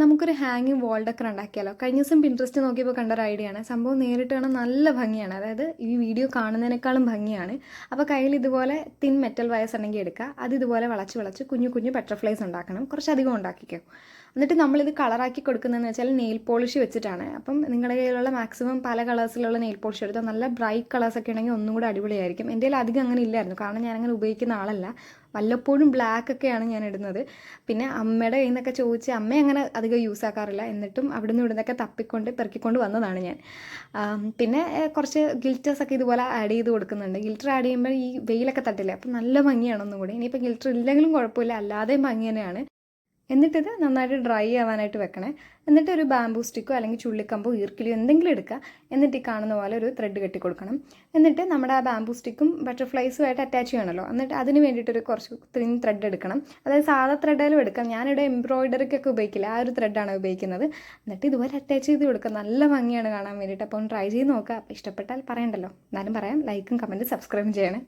നമുക്കൊരു ഹാങ്ങിങ് വാൾ ഡെക്കർ ഉണ്ടാക്കിയാലോ? കഴിഞ്ഞ ദിവസം പിൻട്രസ്റ്റ് നോക്കിയപ്പോൾ കണ്ട ഒരു ഐഡിയ ആണ്. സംഭവം നേരിട്ട് കാണാൻ നല്ല ഭംഗിയാണ്. അതായത് ഈ വീഡിയോ കാണുന്നതിനേക്കാളും ഭംഗിയാണ്. അപ്പോൾ കയ്യിൽ ഇതുപോലെ തിൻ മെറ്റൽ വയർസ് ഉണ്ടെങ്കിൽ എടുക്കുക. അത് ഇതുപോലെ വളച്ച് വളച്ച് കുഞ്ഞു കുഞ്ഞു ബട്ടർഫ്ലൈസ് ഉണ്ടാക്കണം. കുറച്ചധികം ഉണ്ടാക്കിക്കോ. എന്നിട്ട് നമ്മളിത് കളറാക്കി കൊടുക്കുന്നതെന്ന് വെച്ചാൽ നെയിൽ പോളിഷ് വെച്ചിട്ടാണ്. അപ്പം നിങ്ങളുടെ കയ്യിലുള്ള മാക്സിമം പല കളേഴ്സിലുള്ള നെയിൽ പോളിഷ് എടുത്താൽ നല്ല ബ്രൈറ്റ് കളേഴ്സൊക്കെ ഉണ്ടെങ്കിൽ ഒന്നും കൂടി അടിപൊളിയായിരിക്കും. എൻ്റെ കയ്യിൽ അധികം അങ്ങനെ ഇല്ലായിരുന്നു, കാരണം ഞാനങ്ങനെ ഉപയോഗിക്കുന്ന ആളല്ല. വല്ലപ്പോഴും ബ്ലാക്ക് ഒക്കെയാണ് ഞാൻ ഇടുന്നത്. പിന്നെ അമ്മയുടെ കയ്യിൽ നിന്നൊക്കെ ചോദിച്ച്, അമ്മ അങ്ങനെ അധികം യൂസ് ആക്കാറില്ല, എന്നിട്ടും അവിടുന്ന് ഇവിടുന്നൊക്കെ തപ്പിക്കൊണ്ട് പെറുക്കിക്കൊണ്ട് വന്നതാണ് ഞാൻ. പിന്നെ കുറച്ച് ഗിൽറ്റേഴ്സൊക്കെ ഇതുപോലെ ആഡ് ചെയ്ത് കൊടുക്കുന്നുണ്ട്. ഗിൽറ്റർ ആഡ് ചെയ്യുമ്പോൾ ഈ വെയിലൊക്കെ തട്ടില്ലേ, അപ്പം നല്ല ഭംഗിയാണ് ഒന്നും കൂടി. ഇനിയിപ്പോൾ ഗിൽറ്റർ ഇല്ലെങ്കിലും കുഴപ്പമില്ല, അല്ലാതെയും ഭംഗി തന്നെയാണ്. എന്നിട്ടിത് നന്നായിട്ട് ഡ്രൈ ആവാനായിട്ട് വെക്കണേ. എന്നിട്ട് ഒരു ബാംബൂ സ്റ്റിക്കോ അല്ലെങ്കിൽ ചുള്ളിക്കമ്പോ ഈർക്കിലിയോ എന്തെങ്കിലും എടുക്കുക. എന്നിട്ട് ഈ കാണുന്ന പോലെ ഒരു ത്രെഡ് കെട്ടി കൊടുക്കണം. എന്നിട്ട് നമ്മുടെ ആ ബാംബൂ സ്റ്റിക്കും ബട്ടർഫ്ലൈസുമായിട്ട് അറ്റാച്ച് ചെയ്യണമല്ലോ. എന്നിട്ട് അതിന് വേണ്ടിയിട്ടൊരു കുറച്ച് തിൻ ത്രെഡ് എടുക്കണം. അതായത് സാധാ ത്രെഡായാലും എടുക്കാം. ഞാനിവിടെ എംബ്രോയിഡറിക്കൊക്കെ ഉപയോഗിക്കില്ല, ആ ഒരു ത്രെഡാണ് ഉപയോഗിക്കുന്നത്. എന്നിട്ട് ഇതുപോലെ അറ്റാച്ച് ചെയ്ത് കൊടുക്കുക. നല്ല ഭംഗിയാണ് കാണാൻ വേണ്ടിയിട്ട്. അപ്പോൾ ഒന്ന് ട്രൈ ചെയ്ത് നോക്കുക. അപ്പോൾ ഇഷ്ടപ്പെട്ടാൽ പറയണ്ടല്ലോ. എന്നാലും പറയാം, ലൈക്കും കമൻറ്റും സബ്സ്ക്രൈബും ചെയ്യണേ.